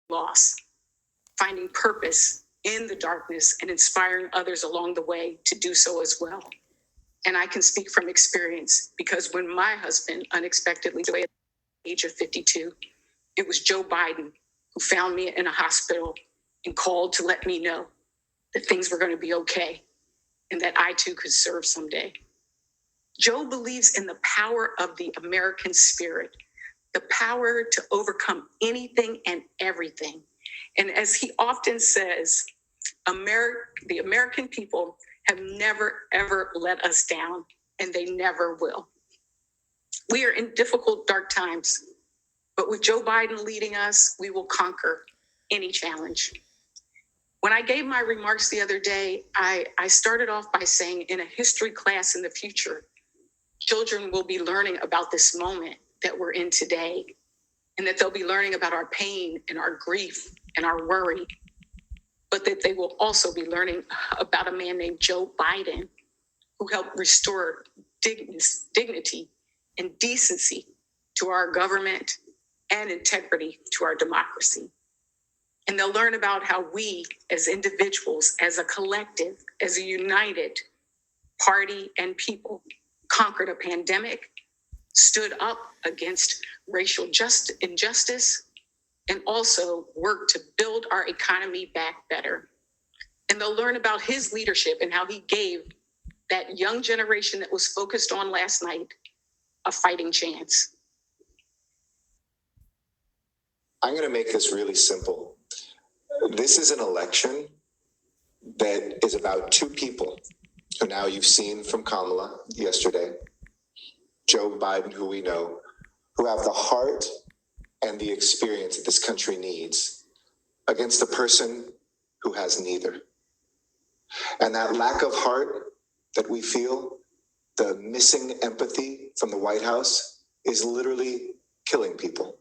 loss, finding purpose in the darkness and inspiring others along the way to do so as well. And I can speak from experience because when my husband unexpectedly died at the age of 52, it was Joe Biden who found me in a hospital and called to let me know that things were going to be okay and that I too could serve someday. Joe believes in the power of the American spirit, the power to overcome anything and everything. And as he often says, the American people have never, ever let us down, and they never will. We are in difficult, dark times, but with Joe Biden leading us, we will conquer any challenge. When I gave my remarks the other day, I started off by saying in a history class in the future, children will be learning about this moment that we're in today, and that they'll be learning about our pain and our grief and our worry, but that they will also be learning about a man named Joe Biden, who helped restore dignity and decency to our government and integrity to our democracy. And they'll learn about how we as individuals, as a collective, as a united party and people, conquered a pandemic, stood up against racial injustice, and also worked to build our economy back better. And they'll learn about his leadership and how he gave that young generation that was focused on last night a fighting chance. I'm going to make this really simple. This is an election that is about two people who now you've seen from Kamala yesterday, Joe Biden, who we know, who have the heart and the experience that this country needs, against a person who has neither. And that lack of heart that we feel, the missing empathy from the White House, is literally killing people.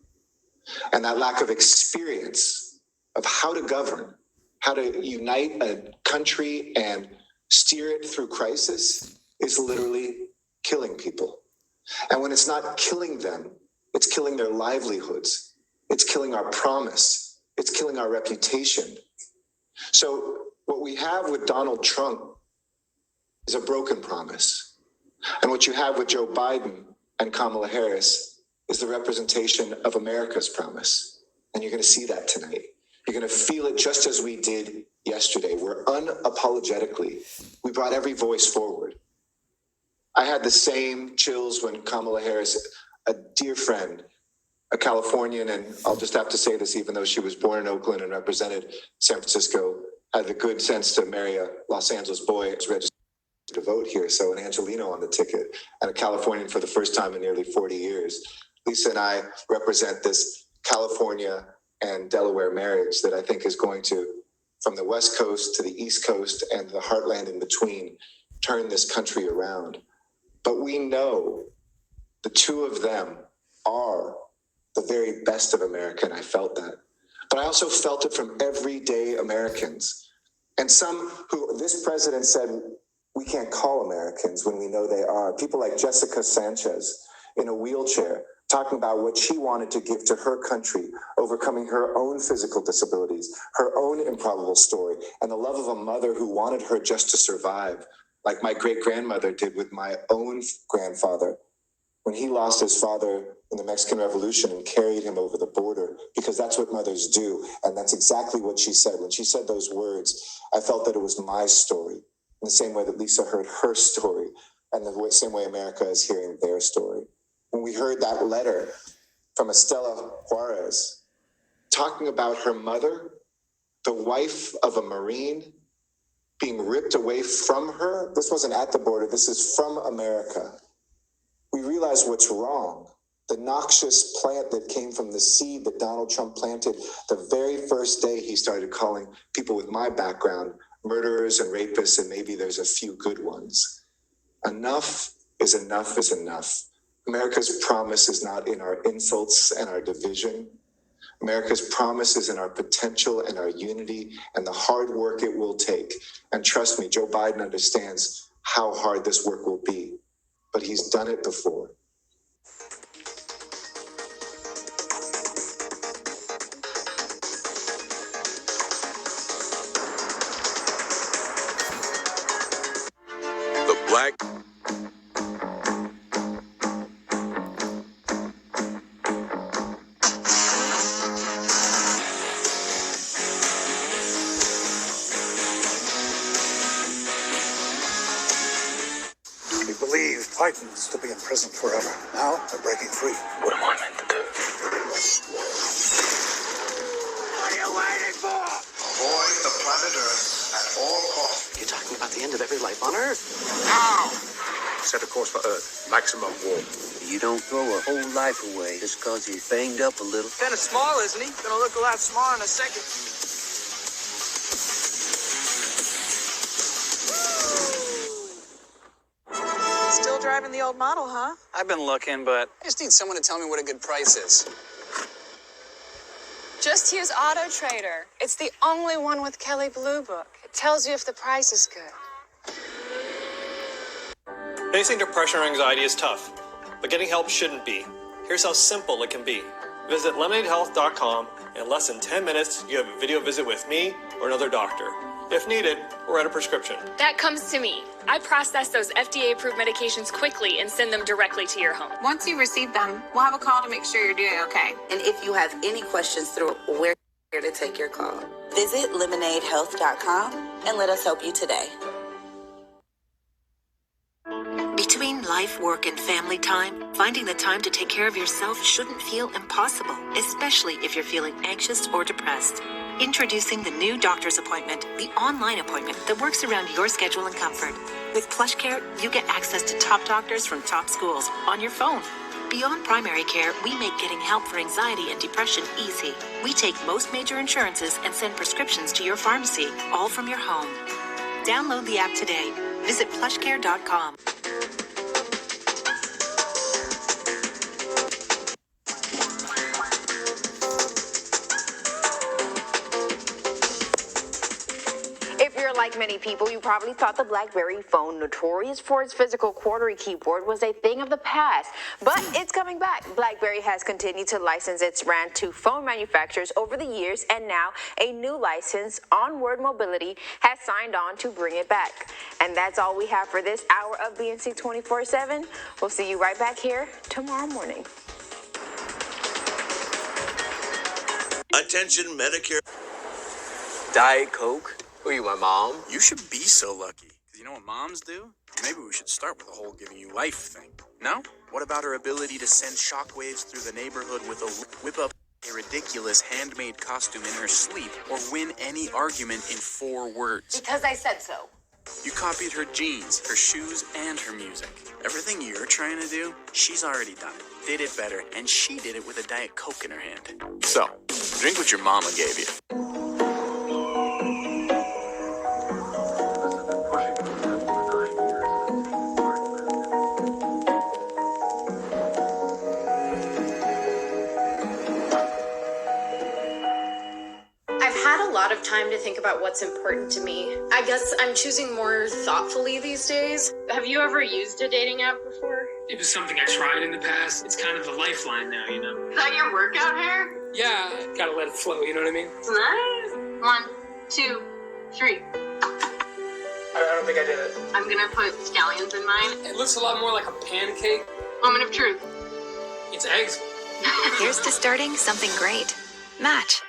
And that lack of experience of how to govern, how to unite a country and steer it through crisis is literally killing people. And when it's not killing them, it's killing their livelihoods. It's killing our promise. It's killing our reputation. So what we have with Donald Trump is a broken promise. And what you have with Joe Biden and Kamala Harris is the representation of America's promise. And you're going to see that tonight. You're going to feel it just as we did yesterday, where unapologetically, we brought every voice forward. I had the same chills when Kamala Harris, a dear friend, a Californian, and I'll just have to say this, even though she was born in Oakland and represented San Francisco, had the good sense to marry a Los Angeles boy, was registered to vote here, so an Angelino on the ticket, and a Californian for the first time in nearly 40 years. Lisa and I represent this California and Delaware marriage that I think is going to, from the West Coast to the East Coast and the heartland in between, turn this country around. But we know the two of them are the very best of America, and I felt that. But I also felt it from everyday Americans. And some who this president said we can't call Americans when we know they are. People like Jessica Sanchez in a wheelchair talking about what she wanted to give to her country, overcoming her own physical disabilities, her own improbable story, and the love of a mother who wanted her just to survive, like my great-grandmother did with my own grandfather when he lost his father in the Mexican Revolution and carried him over the border, because that's what mothers do. And that's exactly what she said. When she said those words, I felt that it was my story, in the same way that Lisa heard her story, and the same way America is hearing their story. When we heard that letter from Estela Juarez talking about her mother, the wife of a Marine, being ripped away from her, this wasn't at the border, this is from America. We realize what's wrong. The noxious plant that came from the seed that Donald Trump planted the very first day he started calling people with my background murderers and rapists, and maybe there's a few good ones. Enough is enough is enough. America's promise is not in our insults and our division. America's promise is in our potential and our unity and the hard work it will take. And trust me, Joe Biden understands how hard this work will be, but he's done it before. Titans to be in prison forever. Now they're breaking free. What am I meant to do? What are you waiting for? Avoid the planet Earth at all costs. You're talking about the end of every life on Earth. Now! Set a course for Earth. Maximum warp. You don't throw a whole life away just because he's banged up a little. Kind of small, isn't he? Gonna look a lot smaller in a second. Still driving the old model, huh? I've been looking, but I just need someone to tell me what a good price is. Just use Auto Trader. It's the only one with Kelley Blue Book. It tells you if the price is good. Facing depression or anxiety is tough, but getting help shouldn't be. Here's how simple it can be. Visit lemonadehealth.com, and in less than 10 minutes, you have a video visit with me or another doctor. If needed, we'll write a prescription. That comes to me. I process those FDA-approved medications quickly and send them directly to your home. Once you receive them, we'll have a call to make sure you're doing okay. And if you have any questions through, we're here to take your call. Visit lemonadehealth.com and let us help you today. Between life, work, and family time, finding the time to take care of yourself shouldn't feel impossible, especially if you're feeling anxious or depressed. Introducing the new doctor's appointment, the online appointment that works around your schedule and comfort. With PlushCare, you get access to top doctors from top schools on your phone. Beyond primary care, we make getting help for anxiety and depression easy. We take most major insurances and send prescriptions to your pharmacy, all from your home. Download the app today. Visit plushcare.com. Like many people, you probably thought the BlackBerry phone, notorious for its physical quarter keyboard, was a thing of the past. But it's coming back. BlackBerry has continued to license its brand to phone manufacturers over the years, and now a new license, Onward Mobility, has signed on to bring it back. And that's all we have for this hour of BNC 24/7. We'll see you right back here tomorrow morning. Attention Medicare. Diet Coke? Who are you, my mom? You should be so lucky. 'Cause you know what moms do? Maybe we should start with the whole giving you life thing. No? What about her ability to send shockwaves through the neighborhood with whip up a ridiculous handmade costume in her sleep, or win any argument in 4 words? Because I said so. You copied her jeans, her shoes, and her music. Everything you're trying to do, she's already done it. Did it better, and she did it with a Diet Coke in her hand. So, drink what your mama gave you. Of time to think about what's important to me. I guess I'm choosing more thoughtfully these days. Have you ever used a dating app before? It was something I tried in the past. It's kind of the lifeline now, you know. Is that your workout hair? Yeah, gotta let it flow, you know what I mean? It's nice. 1, 2, 3. I don't think I did it. I'm gonna put scallions in mine. It looks a lot more like a pancake. Moment of truth. It's eggs. Here's to starting something great. Match.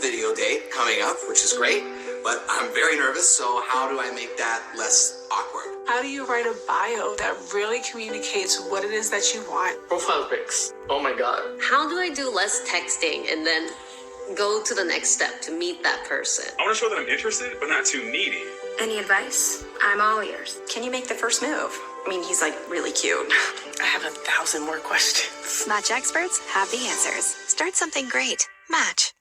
Video date coming up, which is great, but I'm very nervous, so how do I make that less awkward? How do you write a bio that really communicates what it is that you want? Profile pics. Oh my god. How do I do less texting and then go to the next step to meet that person? I want to show that I'm interested, but not too needy. Any advice? I'm all ears. Can you make the first move? I mean, he's like really cute. I have 1,000 more questions. Match experts have the answers. Start something great. Match.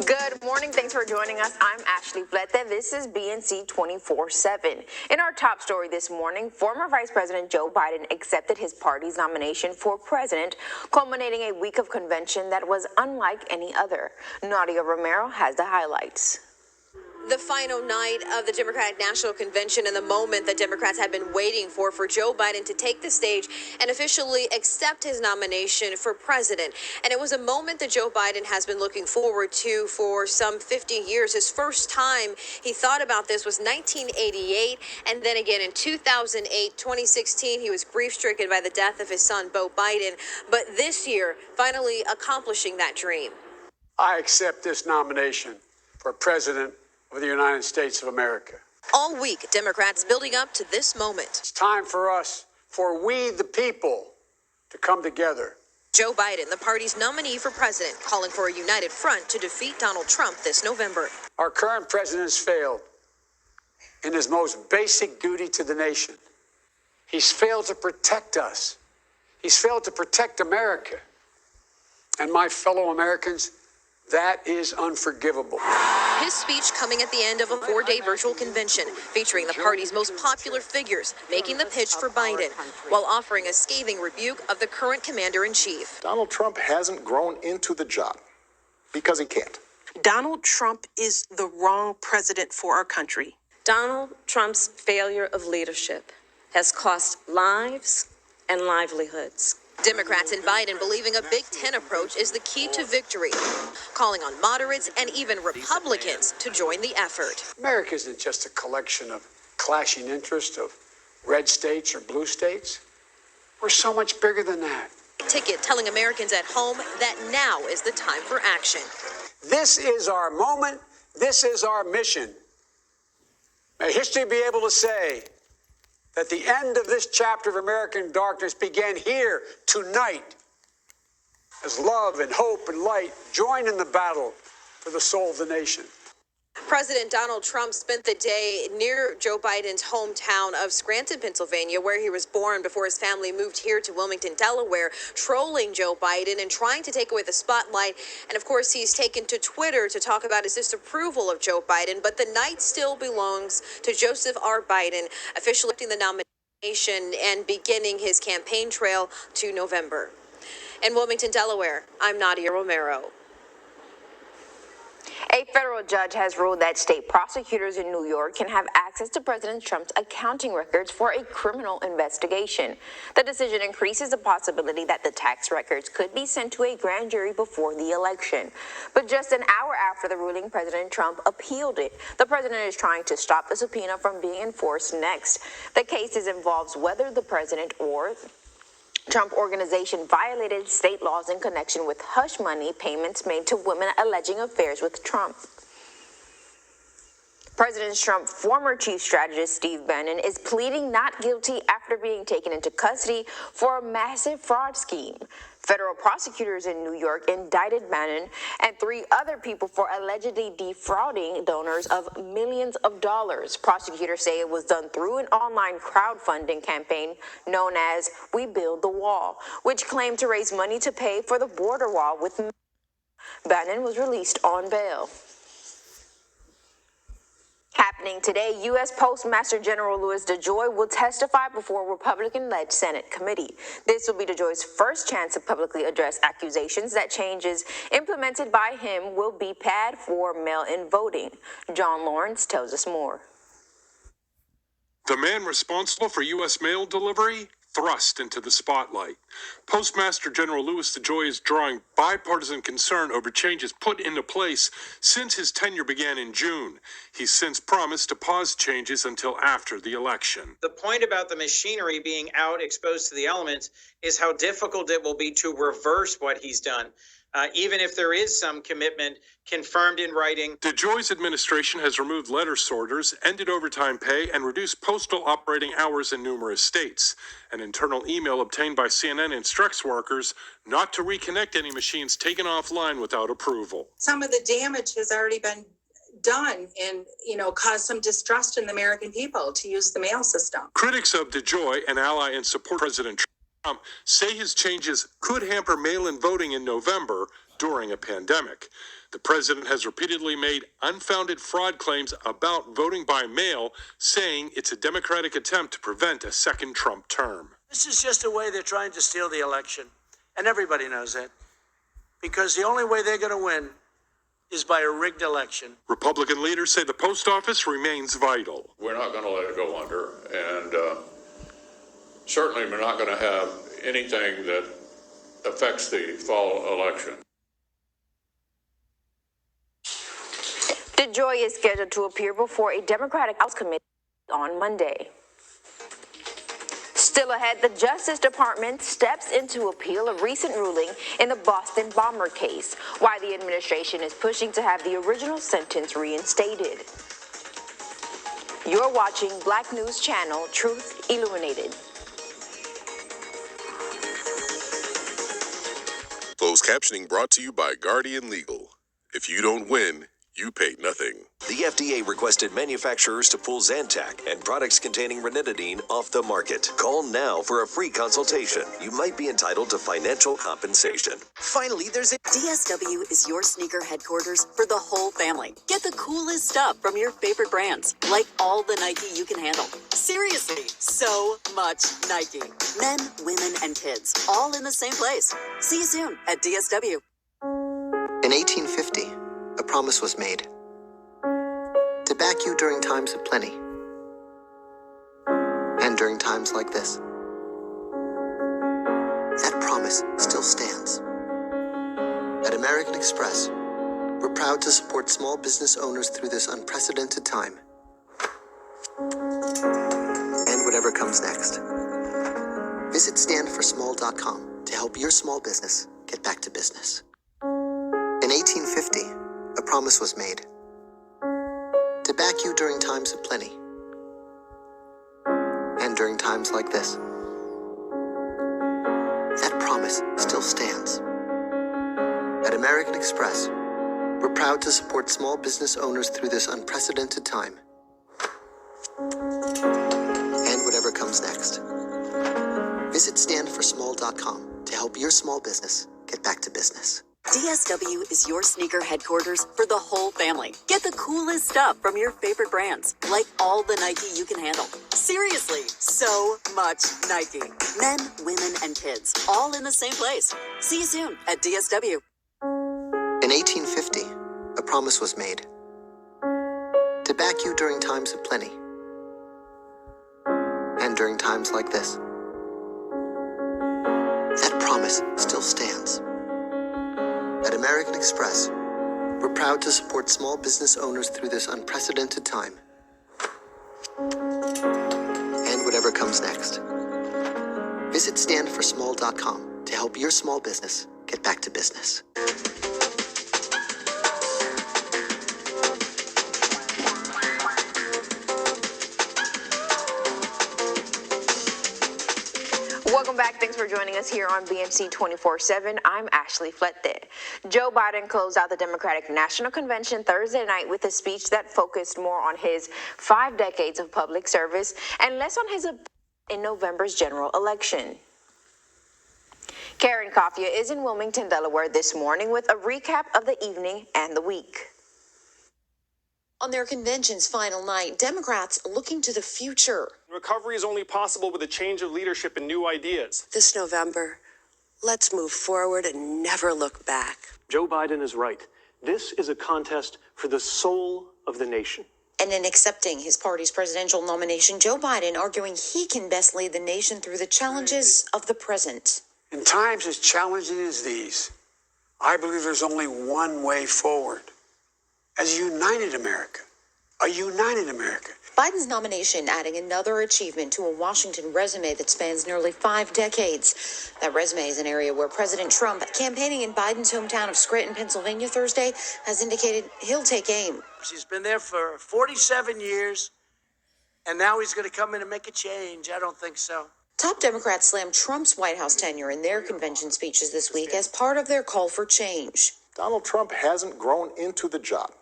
Good morning. Thanks for joining us. I'm Ashley Flete. This is BNC 24/7. In our top story this morning, former Vice President Joe Biden accepted his party's nomination for president, culminating a week of convention that was unlike any other. Nadia Romero has the highlights. The final night of the Democratic National Convention and the moment that Democrats had been waiting for Joe Biden to take the stage and officially accept his nomination for president. And it was a moment that Joe Biden has been looking forward to for some 50 years. His first time he thought about this was 1988, and then again in 2008, 2016, he was grief-stricken by the death of his son, Beau Biden. But this year, finally accomplishing that dream. I accept this nomination for president of the United States of America. All week, Democrats building up to this moment. It's time for us, for we the people, to come together. Joe Biden, the party's nominee for president, calling for a united front to defeat Donald Trump this November. Our current president has failed in his most basic duty to the nation. He's failed to protect us. He's failed to protect America. And my fellow Americans, that is unforgivable. His speech coming at the end of a 4-day virtual convention featuring the party's most popular figures making the pitch for Biden while offering a scathing rebuke of the current commander-in-chief. Donald Trump hasn't grown into the job because he can't. Donald Trump is the wrong president for our country. Donald Trump's failure of leadership has cost lives and livelihoods. Democrats and Biden believing a Big Ten approach is the key to victory, calling on moderates and even Republicans to join the effort. America isn't just a collection of clashing interests of red states or blue states. We're so much bigger than that. Ticket telling Americans at home that now is the time for action. This is our moment. This is our mission. May history be able to say that the end of this chapter of American darkness began here tonight as love and hope and light join in the battle for the soul of the nation. President Donald Trump spent the day near Joe Biden's hometown of Scranton, Pennsylvania, where he was born before his family moved here to Wilmington, Delaware, trolling Joe Biden and trying to take away the spotlight. And of course, he's taken to Twitter to talk about his disapproval of Joe Biden. But the night still belongs to Joseph R. Biden, officially accepting the nomination and beginning his campaign trail to November. In Wilmington, Delaware, I'm Nadia Romero. A federal judge has ruled that state prosecutors in New York can have access to President Trump's accounting records for a criminal investigation. The decision increases the possibility that the tax records could be sent to a grand jury before the election. But just an hour after the ruling, President Trump appealed it. The president is trying to stop the subpoena from being enforced next. The case involves whether the president or Trump Organization violated state laws in connection with hush money payments made to women alleging affairs with Trump. President Trump's former chief strategist Steve Bannon is pleading not guilty after being taken into custody for a massive fraud scheme. Federal prosecutors in New York indicted Bannon and 3 other people for allegedly defrauding donors of millions of dollars. Prosecutors say it was done through an online crowdfunding campaign known as We Build the Wall, which claimed to raise money to pay for the border wall with Bannon was released on bail. Happening today, U.S. Postmaster General Louis DeJoy will testify before a Republican-led Senate committee. This will be DeJoy's first chance to publicly address accusations that changes implemented by him will be bad for mail-in voting. John Lawrence tells us more. The man responsible for U.S. mail delivery thrust into the spotlight. Postmaster General Louis DeJoy is drawing bipartisan concern over changes put into place since his tenure began in June. He's since promised to pause changes until after the election. The point about the machinery being out exposed to the elements is how difficult it will be to reverse what he's done. Even if there is some commitment confirmed in writing. DeJoy's administration has removed letter sorters, ended overtime pay, and reduced postal operating hours in numerous states. An internal email obtained by CNN instructs workers not to reconnect any machines taken offline without approval. Some of the damage has already been done and, caused some distrust in the American people to use the mail system. Critics of DeJoy, an ally in support of President Trump, say his changes could hamper mail-in voting in November during a pandemic. The president has repeatedly made unfounded fraud claims about voting by mail, saying it's a Democratic attempt to prevent a second Trump term. This is just a way they're trying to steal the election, and everybody knows that, because the only way they're going to win is by a rigged election. Republican leaders say the post office remains vital. We're not going to let it go under, and certainly we're not going to have anything that affects the fall election. DeJoy is scheduled to appear before a Democratic House committee on Monday. Still ahead, the Justice Department steps in to appeal a recent ruling in the Boston bomber case, why the administration is pushing to have the original sentence reinstated. You're watching Black News Channel, Truth Illuminated. Closed captioning brought to you by Guardian Legal. If you don't win, you pay nothing. The FDA requested manufacturers to pull Zantac and products containing ranitidine off the market. Call now for a free consultation. You might be entitled to financial compensation. Finally, there's a DSW is your sneaker headquarters for the whole family. Get the coolest stuff from your favorite brands, like all the Nike you can handle. Seriously, so much Nike. Men, women, and kids, all in the same place. See you soon at DSW. In 1850, a promise was made to back you during times of plenty and during times like this. That promise still stands. At American Express, we're proud to support small business owners through this unprecedented time and whatever comes next. Visit standforsmall.com to help your small business get back to business. In 1850, a promise was made to back you during times of plenty and during times like this. That promise still stands. At American Express, we're proud to support small business owners through this unprecedented time and whatever comes next. Visit standforsmall.com to help your small business get back to business. DSW is your sneaker headquarters for the whole family. Get the coolest stuff from your favorite brands, like all the Nike you can handle. Seriously, so much Nike. Men, women, and kids, all in the same place. See you soon at DSW. In 1850, a promise was made to back you during times of plenty and during times like this. That promise still stands. At American Express, we're proud to support small business owners through this unprecedented time and whatever comes next. Visit standforsmall.com to help your small business get back to business. Welcome back. Thanks for joining us here on BMC 24/7. I'm Ashley Flette. Joe Biden closed out the Democratic National Convention Thursday night with a speech that focused more on his 5 decades of public service and less on his in November's general election. Karen Kafia is in Wilmington, Delaware this morning with a recap of the evening and the week. On their convention's final night, Democrats looking to the future. Recovery is only possible with a change of leadership and new ideas. This November, let's move forward and never look back. Joe Biden is right. This is a contest for the soul of the nation. And in accepting his party's presidential nomination, Joe Biden arguing he can best lead the nation through the challenges of the present. In times as challenging as these, I believe there's only one way forward. As a united America. Biden's nomination adding another achievement to a Washington resume that spans nearly 5 decades. That resume is an area where President Trump, campaigning in Biden's hometown of Scranton, Pennsylvania Thursday, has indicated he'll take aim. He's been there for 47 years, and now he's going to come in and make a change. I don't think so. Top Democrats slammed Trump's White House tenure in their convention speeches this week as part of their call for change. Donald Trump hasn't grown into the job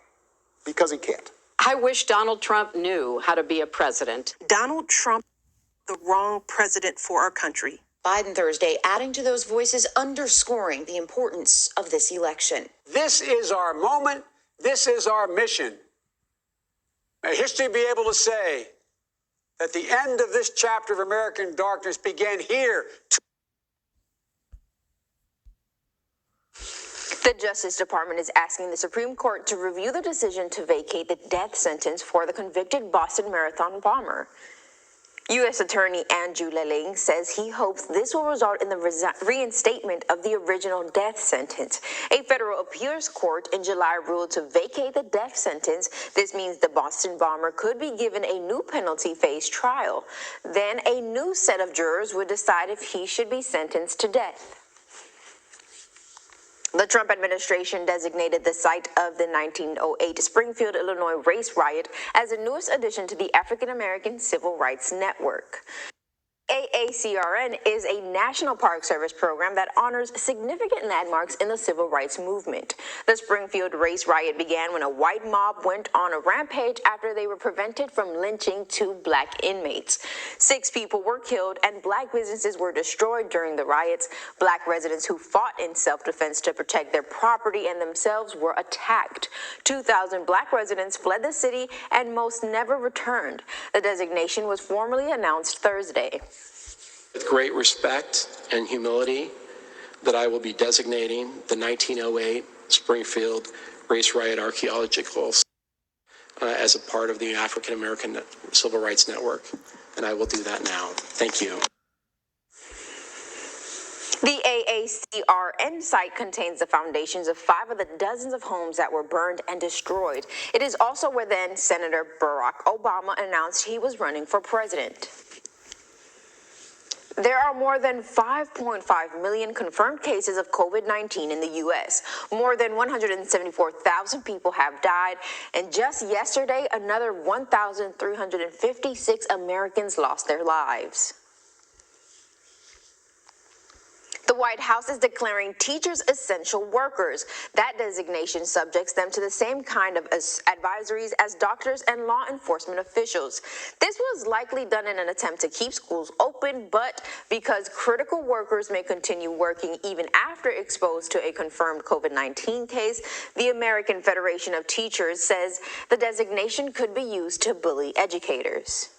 because he can't. I wish Donald Trump knew how to be a president. Donald Trump, the wrong president for our country. Biden Thursday adding to those voices, underscoring the importance of this election. This is our moment. This is our mission. May history be able to say that the end of this chapter of American darkness began here. The The Justice Department is asking the Supreme Court to review the decision to vacate the death sentence for the convicted Boston Marathon bomber. U.S. Attorney Andrew Lelling says he hopes this will result in the reinstatement of the original death sentence. A federal appeals court in July ruled to vacate the death sentence. This means the Boston bomber could be given a new penalty phase trial. Then a new set of jurors would decide if he should be sentenced to death. The Trump administration designated the site of the 1908 Springfield, Illinois race riot as the newest addition to the African American Civil Rights Network. AACRN is a National Park Service program that honors significant landmarks in the civil rights movement. The Springfield race riot began when a white mob went on a rampage after they were prevented from lynching 2 black inmates. 6 people were killed and black businesses were destroyed during the riots. Black residents who fought in self-defense to protect their property and themselves were attacked. 2,000 black residents fled the city and most never returned. The designation was formally announced Thursday. With great respect and humility, that I will be designating the 1908 Springfield Race Riot Archaeological as a part of the African American Civil Rights Network, and I will do that now. Thank you. The AACRN site contains the foundations of 5 of the dozens of homes that were burned and destroyed. It is also where then Senator Barack Obama announced he was running for president. There are more than 5.5 million confirmed cases of COVID-19 in the U.S. More than 174,000 people have died, and just yesterday, another 1,356 Americans lost their lives. The White House is declaring teachers essential workers. That designation subjects them to the same kind of advisories as doctors and law enforcement officials. This was likely done in an attempt to keep schools open, but because critical workers may continue working even after exposed to a confirmed COVID-19 case, the American Federation of Teachers says the designation could be used to bully educators.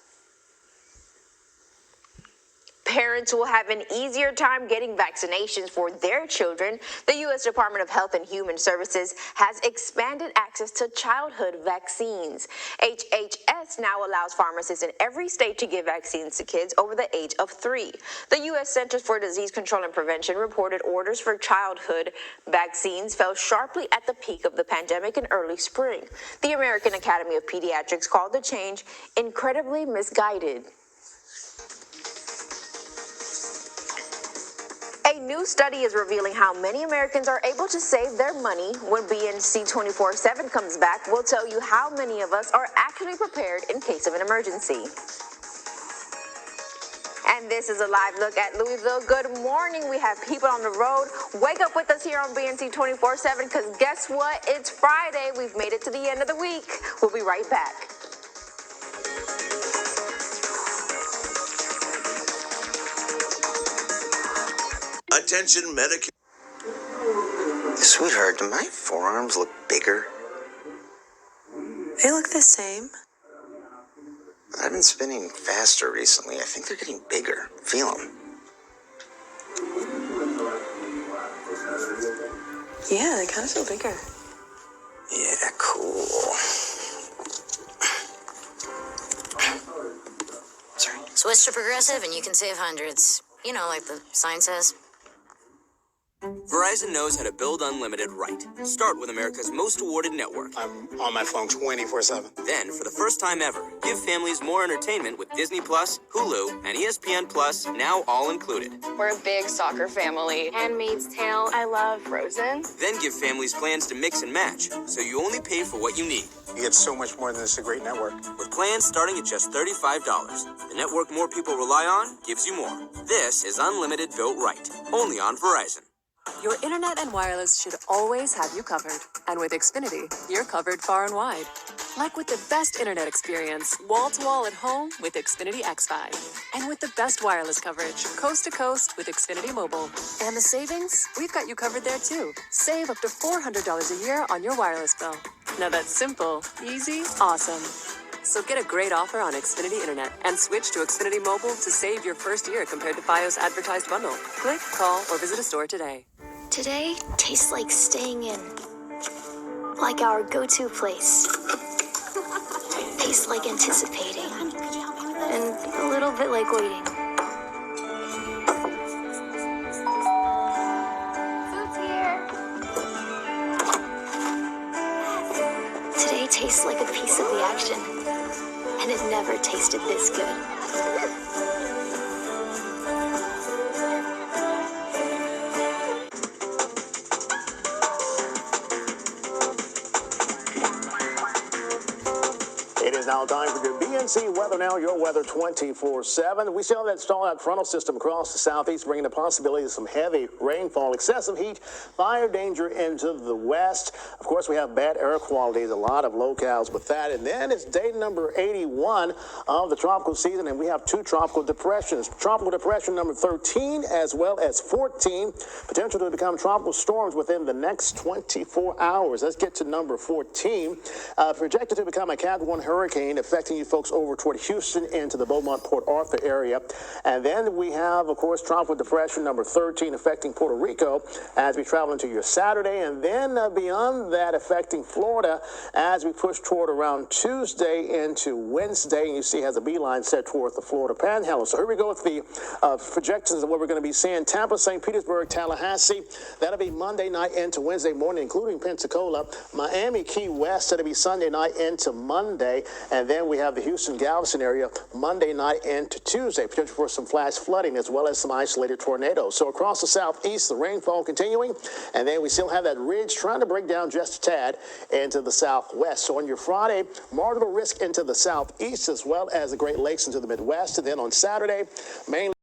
Parents will have an easier time getting vaccinations for their children. The U.S. Department of Health and Human Services has expanded access to childhood vaccines. HHS now allows pharmacists in every state to give vaccines to kids over the age of 3. The U.S. Centers for Disease Control and Prevention reported orders for childhood vaccines fell sharply at the peak of the pandemic in early spring. The American Academy of Pediatrics called the change incredibly misguided. A new study is revealing how many Americans are able to save their money. When BNC 24/7 comes back, we'll tell you how many of us are actually prepared in case of an emergency. And this is a live look at Louisville. Good morning. We have people on the road. Wake up with us here on BNC 24/7 because guess what? It's Friday. We've made it to the end of the week. We'll be right back. Attention Medicare. Sweetheart, do my forearms look bigger? They look the same. I've been spinning faster recently. I think they're getting bigger. Feel them. Yeah, they kind of feel bigger. Yeah, cool. Sorry. Switch to Progressive and you can save hundreds. You know, like the sign says. Verizon knows how to build unlimited right. Start with America's most awarded network. I'm on my phone 24/7. Then, for the first time ever, give families more entertainment with Disney Plus, Hulu, and ESPN Plus, now all included. We're a big soccer family. Handmaid's Tale. I love Frozen. Then give families plans to mix and match, so you only pay for what you need. You get so much more than this. A great network. With plans starting at just $35. The network more people rely on gives you more. This is unlimited built right. Only on Verizon. Your internet and wireless should always have you covered. And with Xfinity, you're covered far and wide. Like with the best internet experience, wall-to-wall at home with Xfinity X5. And with the best wireless coverage, coast-to-coast with Xfinity Mobile. And the savings? We've got you covered there too. Save up to $400 a year on your wireless bill. Now that's simple, easy, awesome. So get a great offer on Xfinity Internet and switch to Xfinity Mobile to save your first year compared to Fios advertised bundle. Click, call, or visit a store today. Today tastes like staying in. Like our go-to place. Tastes like anticipating. And a little bit like waiting. Food's here. Today tastes like a piece of the action. And it never tasted this good. It is now time for your BNC Weather Now, your weather 24/7. We still have that stall-out frontal system across the southeast, bringing the possibility of some heavy rainfall, excessive heat, fire danger into the west. Of course, we have bad air quality, a lot of locales with that. And then it's day number 81 of the tropical season, and we have two tropical depressions. Tropical depression number 13 as well as 14, potential to become tropical storms within the next 24 hours. Let's get to number 14. Projected to become a Cat 1 hurricane affecting you folks over toward Houston into the Beaumont, Port Arthur area. And then we have, of course, tropical depression number 13 affecting Puerto Rico as we travel into your Saturday. And then beyond that, affecting Florida as we push toward around Tuesday into Wednesday. And you see has a beeline set toward the Florida Panhandle. So here we go with the projections of what we're going to be seeing. Tampa, St. Petersburg, Tallahassee. That'll be Monday night into Wednesday morning, including Pensacola. Miami, Key West. That'll be Sunday night into Monday. And then we have the Houston, Galveston area Monday night into Tuesday. Potential for some flash flooding as well as some isolated tornadoes. So across the southeast, the rainfall continuing. And then we still have that ridge trying to break down just a tad into the southwest. So on your Friday, marginal risk into the southeast as well as the Great Lakes into the Midwest. And then on Saturday, mainly